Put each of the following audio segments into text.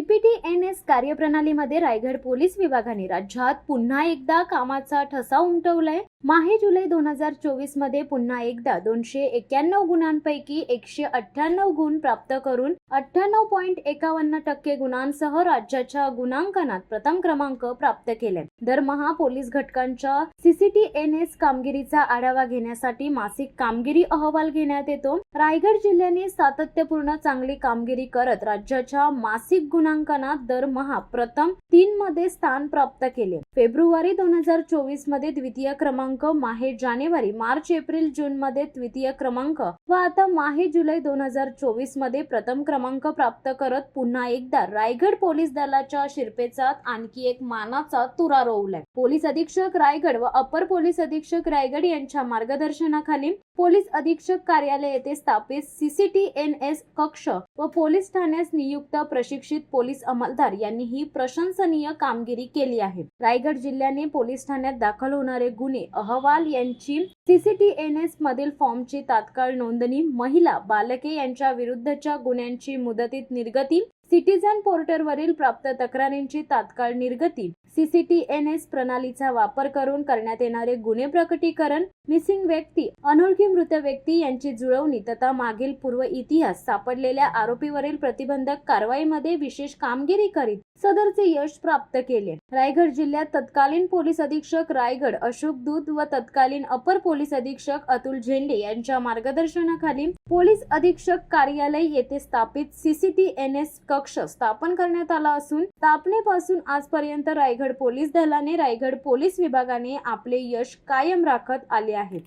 CPT-NS कार्यप्रणालीमध्ये Raigad police विभागाने राज्यात पुन्हा एकदा कामाचा ठसा उमटवलाय। माहे जुलै 2024 मध्ये पुन्हा एकदा 291 गुणांपैकी 198 गुण प्राप्त करून 98.51% गुणांसह राज्याच्या गुणांकनात प्रथम क्रमांक प्राप्त केले। दरमहा पोलीस घटकांच्या CPT-NS कामगिरीचा आढावा घेण्यासाठी मासिक कामगिरी अहवाल घेण्यात येतो। रायगड जिल्ह्याने सातत्यपूर्ण चांगली कामगिरी करत राज्याच्या मासिक गुणांकनात दरमहा प्रथम 3 मध्ये स्थान प्राप्त केले। फेब्रुवारी 2024 मध्ये द्वितीय क्रमांक, माहे जानेवारी, मार्च, एप्रिल, जून मध्ये तृतीय क्रमांक व आता माहे जुलै 2024 मध्ये प्रथम क्रमांक प्राप्त करत पुन्हा एकदा रायगड पोलीस दलाच्या शिरपेचात आणखी एक मानाचा तुरा रोवलाय। पोलीस अधीक्षक रायगड व अपर पोलीस अधीक्षक रायगड यांच्या मार्गदर्शनाखाली पोलीस अधीक्षक कार्यालय येथे स्थापित CPT-NS कक्ष व पोलीस ठाण्यास नियुक्त प्रशिक्षित पोलीस अंमलदार यांनी ही प्रशंसनीय कामगिरी केली आहे। रायगड जिल्ह्याने पोलीस ठाण्यात दाखल होणारे गुन्हे अहवाल यांची CPT-NS मधील फॉर्मची तात्काळ नोंदणी, महिला बालके यांच्या विरुद्धच्या गुन्ह्यांची मुदतीत निर्गती, सिटीझन पोर्टलवरील प्राप्त तक्रारींची तात्काळ निर्गती, CPT-NS प्रणालीचा वापर करून करण्यात येणारे गुन्हे प्रकटीकरण, मिसिंग व्यक्ती, अनोळखी मृत व्यक्ती यांची जुळवणी तथा मागील पूर्व इतिहास, सापडलेल्या आरोपीवरील प्रतिबंधक कारवाईमध्ये विशेष कामगिरी करीत सदरचे यश प्राप्त केले। रायगड जिल्ह्यात तत्कालीन पोलीस अधीक्षक रायगड अशोक दूत व तत्कालीन अपर पोलीस अधीक्षक अतुल झेंडे यांच्या मार्गदर्शनाखाली पोलीस अधीक्षक कार्यालय येथे स्थापित CPT-NS कक्ष स्थापन करण्यात आला असून स्थापनेपासून आजपर्यंत रायगड पोलीस दलाने, रायगड पोलीस विभागाने आपले यश कायम राखत आले आहे।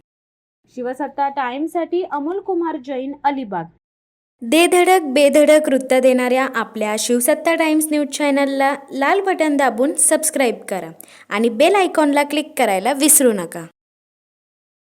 शिवसत्ता टाइम्ससाठी अमोल कुमार जैन, अलिबाग। दे धडक बेधडक वृत्त देणाऱ्या आपल्या शिवसत्ता टाइम्स न्यूज चॅनलला लाल बटन दाबून सबस्क्राईब करा आणि बेल आयकॉनला क्लिक करायला विसरू नका।